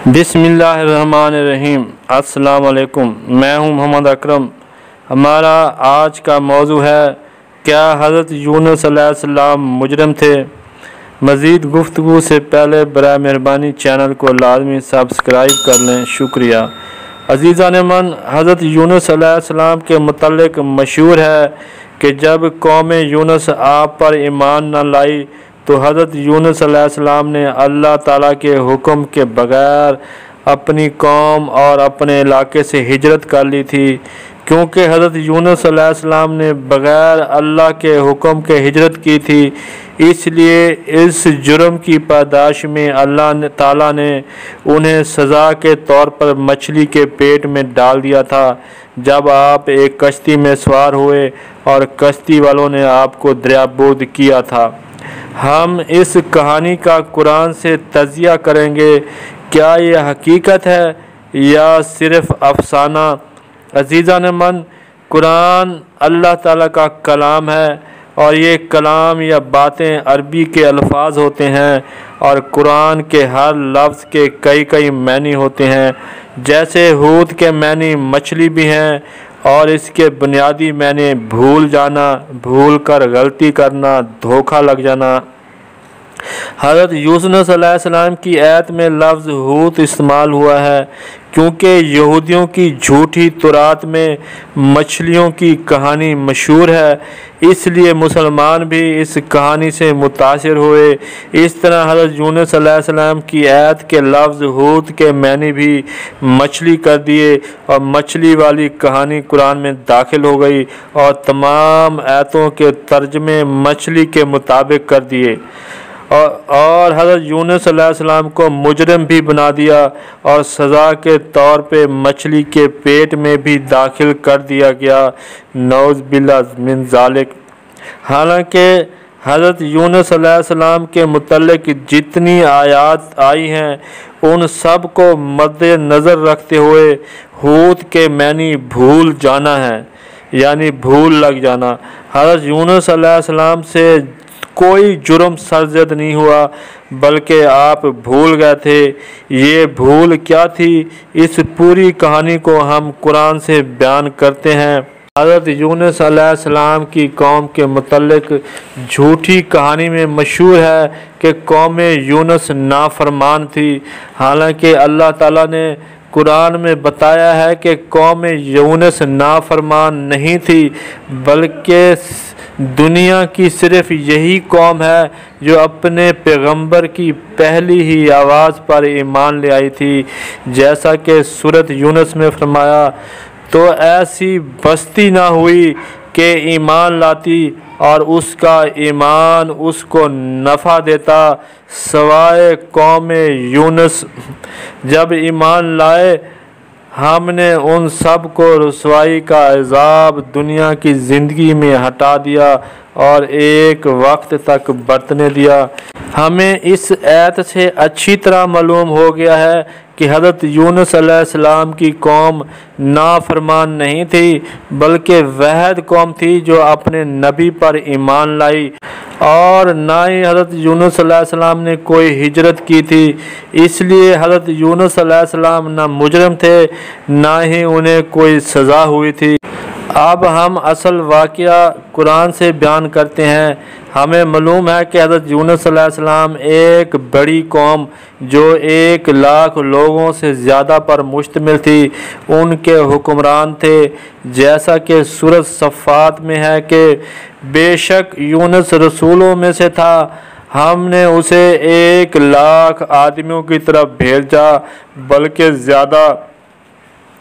बिस्मिल्लाहिर्रहमानिर्रहीम। अस्सलाम वालेकुम। मैं हूं मोहम्मद अकरम। हमारा आज का मौजू है, क्या हज़रत यूनुस अलैहिस्सलाम मुजरिम थे? मज़ीद गुफ्तगू से पहले बराए मेहरबानी चैनल को लाजमी सब्सक्राइब कर लें। शुक्रिया। अज़ीज़ान मन, हज़रत यूनुस अलैहिस्सलाम के मुतल्लिक़ मशहूर है कि जब कौम यूनुस आप पर ईमान न लाई तो हज़रत यूनुस अलैहिस्सलाम ने अल्लाह ताला के हुक्म के बग़ैर अपनी कौम और अपने इलाके से हिजरत कर ली थी। क्योंकि हज़रत यूनुस अलैहिस्सलाम ने बग़ैर अल्लाह के हुक्म के हिजरत की थी, इसलिए इस जुर्म की पादाश में अल्लाह ताला ने उन्हें सज़ा के तौर पर मछली के पेट में डाल दिया था। जब आप एक कश्ती में सवार हुए और कश्ती वालों ने आपको दरियाबोद किया था। हम इस कहानी का कुरान से तज़िया करेंगे। क्या ये हकीकत है या सिर्फ़ अफसाना? अज़ीज़ान मन, कुरान अल्लाह ताला का कलाम है और ये कलाम या बातें अरबी के अल्फाज होते हैं और कुरान के हर लफ्ज़ के कई कई मानी होते हैं। जैसे हूद के मानी मछली भी हैं और इसके बुनियादी माने भूल जाना, भूल कर गलती करना, धोखा लग जाना। हज़रत यूनुस अलैहिस्सलाम की आयत में लफ्ज़ हूत इस्तेमाल हुआ है क्योंकि यहूदियों की झूठी तुरात में मछलियों की कहानी मशहूर है, इसलिए मुसलमान भी इस कहानी से मुतासिर हुए। इस तरह हज़रत यूनुस अलैहिस्सलाम की आयत के लफ्ज़ हूत के मानी भी मछली कर दिए और मछली वाली कहानी कुरान में दाखिल हो गई और तमाम आयतों के तर्जमे मछली के मुताबिक कर दिए और हज़रत यूनुस अलैहिस्सलाम को मुजरिम भी बना दिया और सज़ा के तौर पे मछली के पेट में भी दाखिल कर दिया गया। नौज़ बिल्लाह मिन ज़ालिक। हालांकि हज़रत यूनुस अलैहिस्सलाम के मुतल्लिक़ जितनी आयात आई हैं उन सब को मद्देनज़र रखते हुए हूत के मानी भूल जाना है, यानी भूल लग जाना। हज़रत यूनुस अलैहिस्सलाम से कोई जुर्म सरजद नहीं हुआ बल्कि आप भूल गए थे। ये भूल क्या थी, इस पूरी कहानी को हम कुरान से बयान करते हैं। हज़रत यूनुस अलैहिस्सलाम की कौम के मुतल्लिक़ झूठी कहानी में मशहूर है कि कौम यूनुस नाफरमान थी। हालांकि अल्लाह ताला ने कुरान में बताया है कि कौम यूनुस नाफरमान नहीं थी, बल्कि दुनिया की सिर्फ़ यही कौम है जो अपने पैगंबर की पहली ही आवाज़ पर ईमान ले आई थी। जैसा कि सूरत यूनुस में फरमाया, तो ऐसी बस्ती ना हुई कि ईमान लाती और उसका ईमान उसको नफ़ा देता सवाए कौम यूनुस। जब ईमान लाए हमने उन सब को रुसवाई का अज़ाब दुनिया की ज़िंदगी में हटा दिया और एक वक्त तक बरतने दिया। हमें इस आयत से अच्छी तरह मालूम हो गया है कि हज़रत यूनुस अलैहिस्सलाम की कौम नाफरमान नहीं थी बल्कि वहद कौम थी जो अपने नबी पर ईमान लाई, और ना ही हज़रत यूनुस अलैहिस्सलाम ने कोई हिजरत की थी। इसलिए हज़रत यूनुस अलैहिस्सलाम ना मुजरिम थे, ना ही उन्हें कोई सज़ा हुई थी। अब हम असल वाक़या कुरान से बयान करते हैं। हमें मालूम है कि हज़रत यूनुस अलैहिस्सलाम एक बड़ी कौम जो 1 लाख लोगों से ज़्यादा पर मुश्तमिल थी, उनके हुक्मरान थे। जैसा कि सूरत सफ़ात में है कि बेशक यूनुस रसूलों में से था, हमने उसे 1 लाख आदमियों की तरफ भेजा, बल्कि ज़्यादा।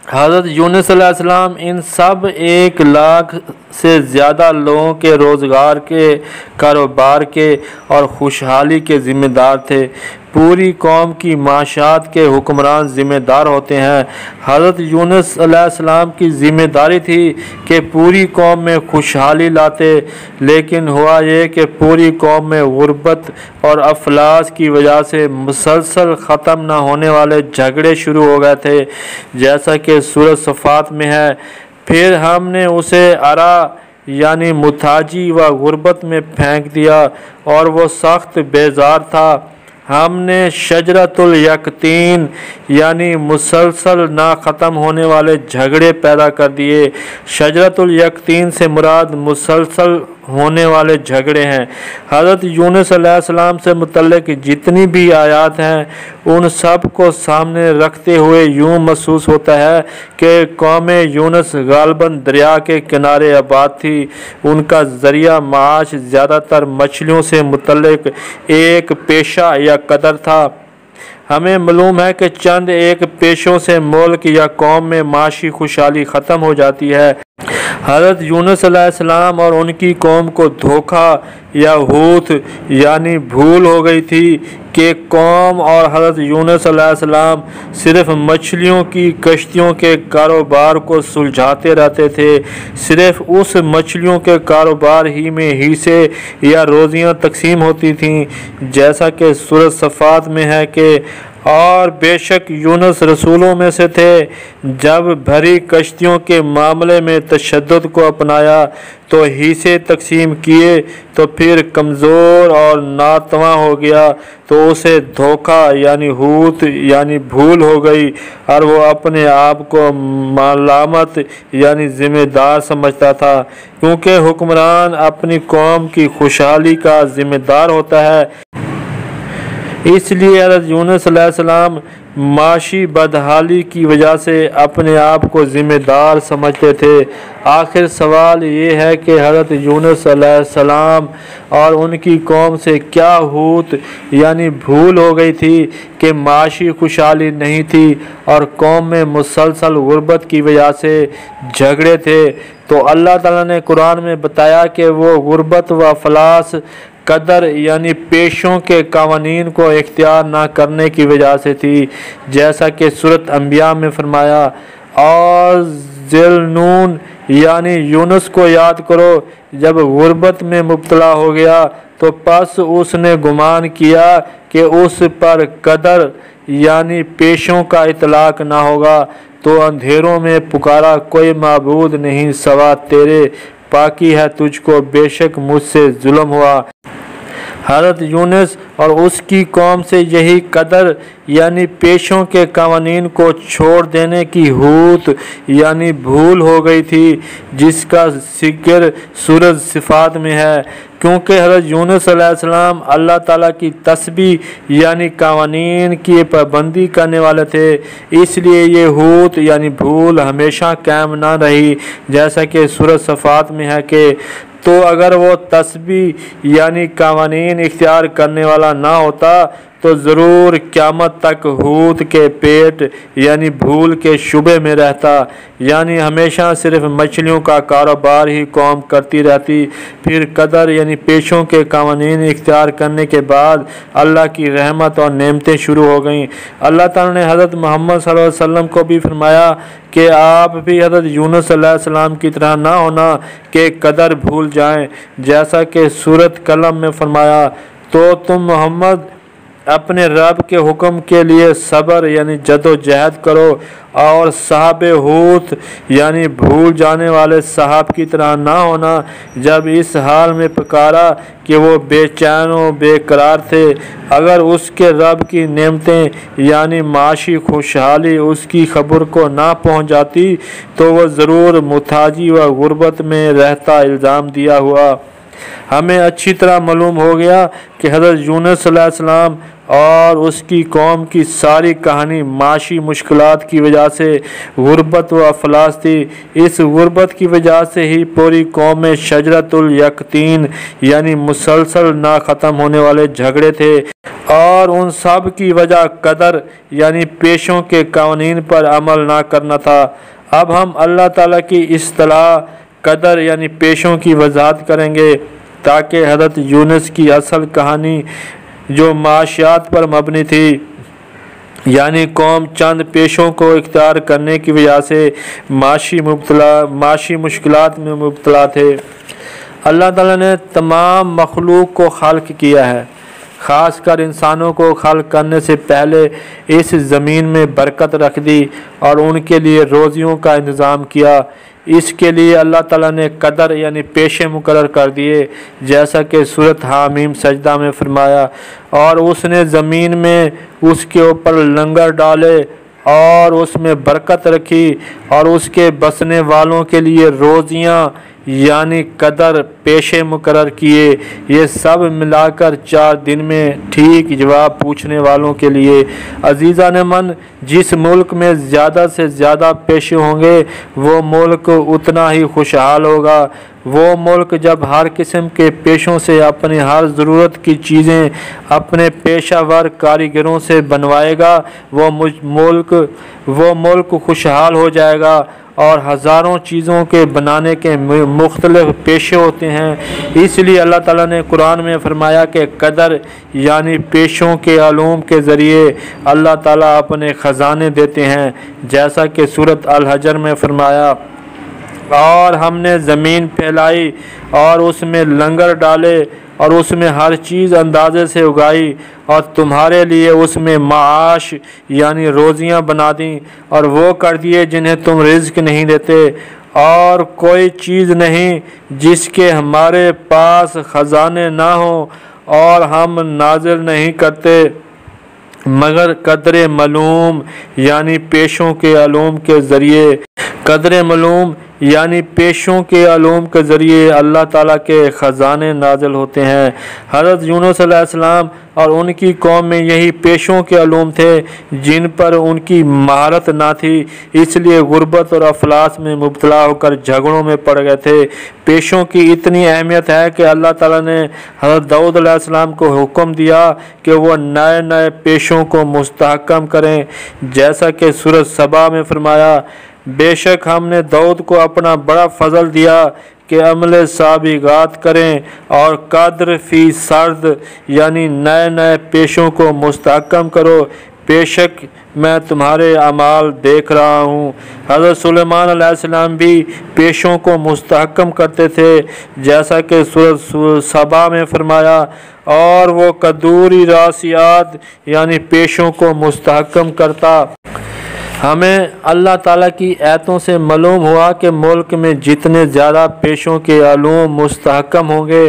हज़रत यूनुस अलैहिस्सलाम इन सब 1 लाख से ज़्यादा लोगों के रोज़गार के, कारोबार के और खुशहाली के ज़िम्मेदार थे। पूरी कौम की माशात के हुक्मरान ज़िम्मेदार होते हैं। हज़रत यूनुस अलैहिस्सलाम की ज़िम्मेदारी थी कि पूरी कौम में खुशहाली लाते, लेकिन हुआ ये कि पूरी कौम में गुर्बत और अफलास की वजह से मुसलसल ख़त्म न होने वाले झगड़े शुरू हो गए थे। जैसा कि सूरत सफ़ात में है, फिर हमने उसे अरा यानी मुताजी व गुर्बत में फेंक दिया और वो सख्त बेजार था। हमने शजरतुल यकतीन यानी मुसलसल ना ख़त्म होने वाले झगड़े पैदा कर दिए। शजरतुल यकतीन से मुराद मुसलसल होने वाले झगड़े हैं। हज़रत यूनुस अलैहिस्सलाम से मुतल्लिक़ जितनी भी आयात हैं उन सब को सामने रखते हुए यूँ महसूस होता है कि कौम यूनुस गालिबन दरिया के किनारे आबाद थी। उनका ज़रिया माश ज़्यादातर मछलियों से मुतल्लिक़ एक पेशा या कदर था। हमें मालूम है कि चंद एक पेशों से मुल्क या कौम में माशी खुशहाली ख़त्म हो जाती है। हज़रत यूनुस अलैहिस्सलाम और उनकी कौम को धोखा या हूत यानी भूल हो गई थी कि कौम और हज़रत यूनुस अलैहिस्सलाम सिर्फ़ मछलियों की कश्तियों के कारोबार को सुलझाते रहते थे। सिर्फ़ उस मछलियों के कारोबार ही में हिस्से या रोज़ियाँ तकसीम होती थीं। जैसा कि सूरह सफ़ात में है कि और बेशक यूनुस रसूलों में से थे। जब भरी कश्तियों के मामले में तशद्दुद को अपनाया तो हिस्से तकसीम किए तो फिर कमज़ोर और नातवा हो गया तो उसे धोखा यानी हूत यानी भूल हो गई और वो अपने आप को मलामत यानी ज़िम्मेदार समझता था, क्योंकि हुक्मरान अपनी कौम की खुशहाली का ज़िम्मेदार होता है। इसलिए हज़रत यूनुस अलैहिस्सलाम माशी बदहाली की वजह से अपने आप को ज़िम्मेदार समझते थे। आखिर सवाल ये है कि हज़रत यूनुस अलैहिस्सलाम और उनकी कौम से क्या हूत यानी भूल हो गई थी कि माशी खुशहाली नहीं थी और कौम में मुसलसल गुर्बत की वजह से झगड़े थे। तो अल्लाह ताला ने कुरान में बताया कि वो गुर्बत व अफलास कदर यानी पेशों के कवानीन को इख्तियार ना करने की वजह से थी। जैसा कि सूरत अंबिया में फरमाया, और ज़िलनून यानी यूनुस को याद करो जब गुर्बत में मुब्तला हो गया तो पस उसने गुमान किया कि उस पर कदर यानी पेशों का इतलाक ना होगा, तो अंधेरों में पुकारा कोई माबूद नहीं सवा तेरे, पाकी है तुझको बेशक मुझसे जुल्म हुआ। हज़रत यूनुस और उसकी कौम से यही कदर यानी पेशों के कवानीन को छोड़ देने की हूत यानी भूल हो गई थी, जिसका जिक्र सूरह सिफ़ात में है। क्योंकि हज़रत यूनुस अलैहिस्सलाम अल्लाह ताला की तस्बीह यानी कवानीन की पाबंदी करने वाले थे, इसलिए ये हूत यानी भूल हमेशा कायम ना रही। जैसा कि सूरह सफ़ात में है कि तो अगर वो तस्बीह यानी कवानीन इख्तियार करने वाला ना होता तो ज़रूर क़यामत तक हूत के पेट यानी भूल के शुबे में रहता, यानी हमेशा सिर्फ मछलियों का कारोबार ही कौम करती रहती। फिर कदर यानी पेशों के कवानीन इख्तियार करने के बाद अल्लाह की रहमत और नेमतें शुरू हो गईं। अल्लाह ताला ने हज़रत मोहम्मद सल्लल्लाहु अलैहि वसल्लम को भी फरमाया कि आप भी हज़रत यूनुस अलैहिस्सलाम की तरह ना होना कि कदर भूल जाएं। जैसा कि सूरत कलम में फरमाया, तो तुम मोहम्मद अपने रब के हुक्म के लिए सब्र यानी जदोजहद करो और साहब हूत यानी भूल जाने वाले साहब की तरह ना होना, जब इस हाल में पुकारा कि वो बेचैन व बेकरार थे। अगर उसके रब की नेमतें यानी माशी खुशहाली उसकी खबर को ना पहुँच जाती तो वह ज़रूर मुताजी व गुर्बत में रहता इल्ज़ाम दिया हुआ। हमें अच्छी तरह मालूम हो गया कि हज़रत यूनुस अलैहिस्सलाम और उसकी कौम की सारी कहानी माशी मुश्किलात की वजह से गुर्बत व अफलास थी। इस गुर्बत की वजह से ही पूरी कौम में शजरतुल यकतीन यानी मुसलसल ना ख़त्म होने वाले झगड़े थे, और उन सब की वजह कदर यानी पेशों के कवानीन पर अमल ना करना था। अब हम अल्लाह ताला की इस्तिलाह कदर यानी पेशों की वजाहत करेंगे ताकि हज़रत यूनुस की असल कहानी जो माशियात पर मबनी थी यानी कौम चंद पेशों को इख्तियार करने की वजह से माशी मुश्किलात में मुब्तला थे। अल्लाह ताला ने तमाम मखलूक को खल्क किया है, ख़ास कर इंसानों को खल्क़ करने से पहले इस ज़मीन में बरकत रख दी और उनके लिए रोज़ियों का इंतज़ाम किया। इसके लिए अल्लाह ताला ने कदर यानी पेशे मुकर्रर कर दिए, जैसा कि सूरत हामीम सजदा में फरमाया। और उसने ज़मीन में उसके ऊपर लंगर डाले और उसमें बरकत रखी और उसके बसने वालों के लिए रोज़ियाँ यानी कदर पेशे मुकर्रर किए। ये सब मिलाकर 4 दिन में ठीक जवाब पूछने वालों के लिए। अजीज़ा ने मन, जिस मुल्क में ज़्यादा से ज़्यादा पेशे होंगे वो मुल्क उतना ही खुशहाल होगा। वो मुल्क जब हर किस्म के पेशों से अपनी हर ज़रूरत की चीज़ें अपने पेशावर कारीगरों से बनवाएगा, वो मुल्क खुशहाल हो जाएगा। और हज़ारों चीज़ों के बनाने के मुख्तलिफ पेशे होते हैं। इसलिए अल्लाह ताला ने कुरान में फरमाया कि कदर यानी पेशों के अलूम के ज़रिए अल्लाह ताला अपने ख़जाने देते हैं, जैसा कि सूरत अल हजर में फरमाया। और हमने ज़मीन फैलाई और उसमें लंगर डाले और उसमें हर चीज़ अंदाज़े से उगाई और तुम्हारे लिए उसमें माश यानी रोज़ियाँ बना दी और वो कर दिए जिन्हें तुम रिज़्क नहीं देते। और कोई चीज़ नहीं जिसके हमारे पास ख़जाने ना हो और हम नाज़िल नहीं करते मगर कदर मलूम यानी पेशों के अलूम के ज़रिए। कदर मलूम यानी पेशों के अलूम के ज़रिए अल्लाह ताला के ख़जाने नाज़िल होते हैं। हज़रत यूनुस अलैहिस्सलाम और उनकी कौम में यही पेशों के अलूम थे जिन पर उनकी महारत ना थी, इसलिए गुर्बत और अफलास में मुब्तला होकर झगड़ों में पड़ गए थे। पेशों की इतनी अहमियत है कि अल्लाह ताला ने हज़रत दाऊद अलैहिस्सलाम को हुक्म दिया कि वो नए नए पेशों को मुस्तहकम करें, जैसा कि सूरत सबा में फरमाया, बेशक हमने दाऊद को अपना बड़ा फजल दिया कि अमल साबिगात करें और कद्र फ़ी सर्द यानी नए नए पेशों को मुस्तहकम करो, बेशक मैं तुम्हारे अमाल देख रहा हूँ। हज़रत सुलेमान अलैहिस्सलाम भी पेशों को मुस्तहकम करते थे, जैसा कि सूरत सबा में फरमाया, और वो कदूरी रासियात यानी पेशों को मुस्तहकम करता। हमें अल्लाह ताला की आयतों से मालूम हुआ कि मुल्क में जितने ज़्यादा पेशों के अलूम मुस्तहकम होंगे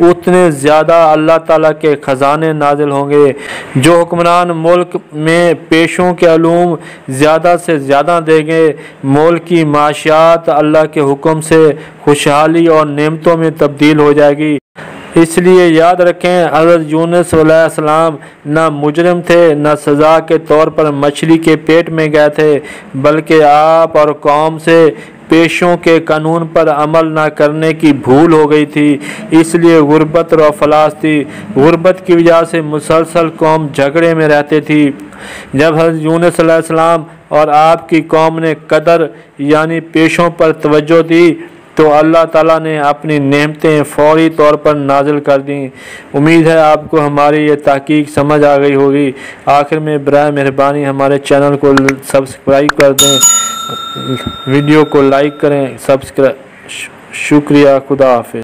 उतने ज़्यादा अल्लाह ताला के ख़जाने नाजिल होंगे। जो हुक्मरान मुल्क में पेशों के अलूम ज़्यादा से ज़्यादा देंगे, मुल्क की माशियात अल्लाह के हुक्म से खुशहाली और नेमतों में तब्दील हो जाएगी। इसलिए याद रखें, हज़रत यूनुस अलैहिस्सलाम न मुजरिम थे, न सज़ा के तौर पर मछली के पेट में गए थे, बल्कि आप और कौम से पेशों के कानून पर अमल न करने की भूल हो गई थी, इसलिए गुर्बत और अफलास थी। गुर्बत की वजह से मुसलसल कौम झगड़े में रहती थी। जब हज़रत यूनुस अलैहिस्सलाम और आपकी कौम ने कदर यानी पेशों पर तवज्जो दी तो अल्लाह ताला ने अपनी नेमतें फ़ौरी तौर पर नाजिल कर दी। उम्मीद है आपको हमारी ये तहकीक समझ आ गई होगी। आखिर में बराए मेहरबानी हमारे चैनल को सब्सक्राइब कर दें, वीडियो को लाइक करें, सब्सक्राइब। शुक्रिया, खुदा हाफिज़।